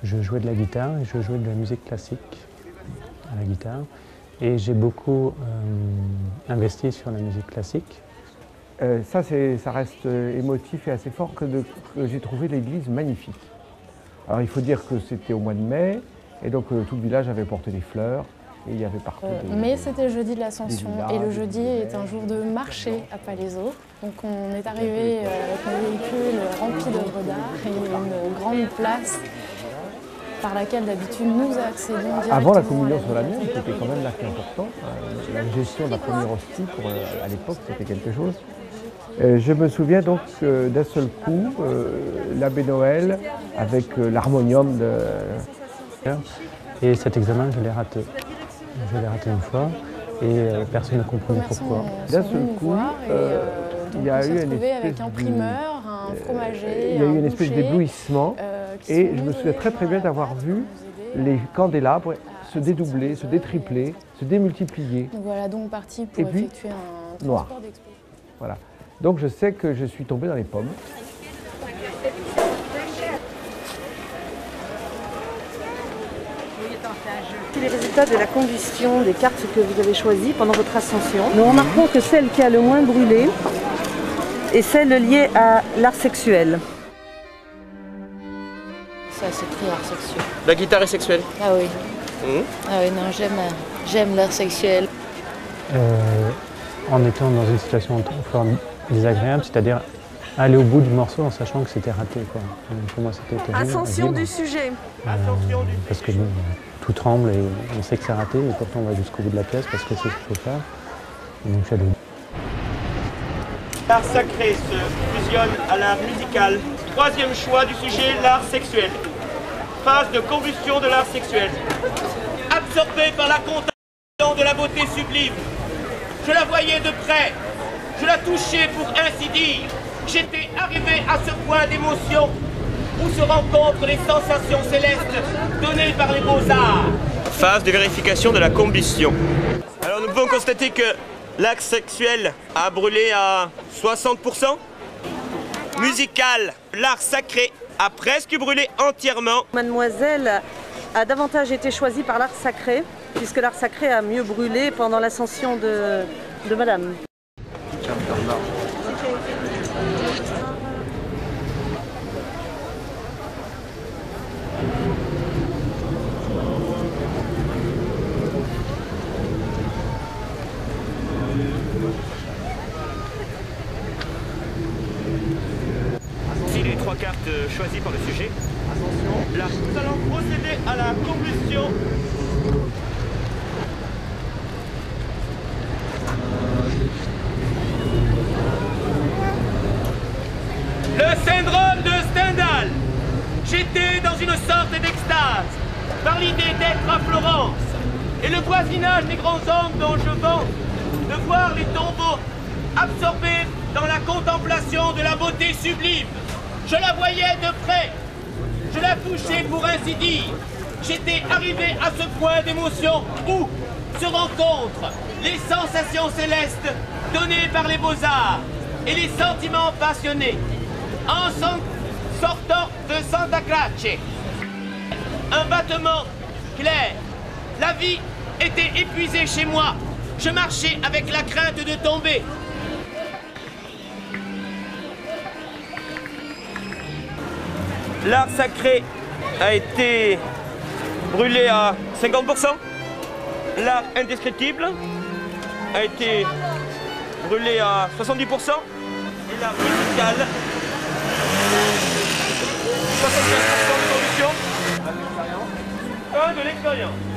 Je jouais de la guitare et je jouais de la musique classique à la guitare. Et j'ai beaucoup investi sur la musique classique. Ça reste émotif et assez fort que j'ai trouvé l'église magnifique. Alors il faut dire que c'était au mois de mai et donc tout le village avait porté des fleurs et il y avait partout mais c'était jeudi de l'Ascension et le jeudi est un jour de marché à Palaiseau. Donc on est arrivé avec un véhicule rempli d'œuvres d'art et une grande place par laquelle d'habitude nous accédons directement. Avant la communion solennelle, qui était quand même l'acte important, la gestion de la première hostie, à l'époque, c'était quelque chose. Je me souviens donc d'un seul coup, l'abbé Noël avec l'harmonium de... Et cet examen, je l'ai raté. Je l'ai raté une fois et personne n'a compris pourquoi. D'un seul coup, il y a eu avec un primeur, un fromager, il y a eu une espèce d'éblouissement et je me souviens très très bien d'avoir vu les candélabres se dédoubler, se détripler, se démultiplier. Nous voilà donc partis pour effectuer un noir. transport d'expo. Voilà. Donc je sais que je suis tombé dans les pommes. Les résultats de la combustion des cartes que vous avez choisies pendant votre ascension. Nous remarquons que celle qui a le moins brûlé est celle liée à l'art sexuel. Ça, c'est très art sexuel. La guitare est sexuelle? Ah oui. Ah oui, non, j'aime l'art sexuel. En étant dans une situation fort désagréable, c'est-à-dire aller au bout du morceau en sachant que c'était raté, quoi. Pour moi, c'était terrible. Ascension du sujet. Parce que bon, tout tremble et on sait que c'est raté et pourtant on va jusqu'au bout de la pièce parce que c'est ce qu'il faut faire. Et donc j'allais. L'art sacré se fusionne à l'art musical. Troisième choix du sujet, l'art sexuel. Phase de combustion de l'art sexuel. Absorbé par la contemplation de la beauté sublime. Je la voyais de près. Je la touchais pour ainsi dire. J'étais arrivé à ce point d'émotion où se rencontrent les sensations célestes données par les beaux-arts. Phase de vérification de la combustion. Alors nous pouvons constater que l'axe sexuel a brûlé à 60%. Musical, l'art sacré a presque brûlé entièrement. Mademoiselle a davantage été choisie par l'art sacré, puisque l'art sacré a mieux brûlé pendant l'ascension de Madame. Voici les trois cartes choisies par le sujet. Attention. Là, nous allons procéder à la combustion. Le syndrome de Stendhal. J'étais dans une sorte d'extase par l'idée d'être à Florence et le voisinage des grands hommes dont je vante, de voir les tombeaux absorbés dans la contemplation de la beauté sublime. Je la voyais de près, je la touchais pour ainsi dire. J'étais arrivé à ce point d'émotion où se rencontrent les sensations célestes données par les beaux-arts et les sentiments passionnés. En sortant de Santa Croce, un battement clair. La vie était épuisée chez moi. Je marchais avec la crainte de tomber. L'art sacré a été brûlé à 50%. L'art indescriptible a été brûlé à 70%. Et l'art musical expérience.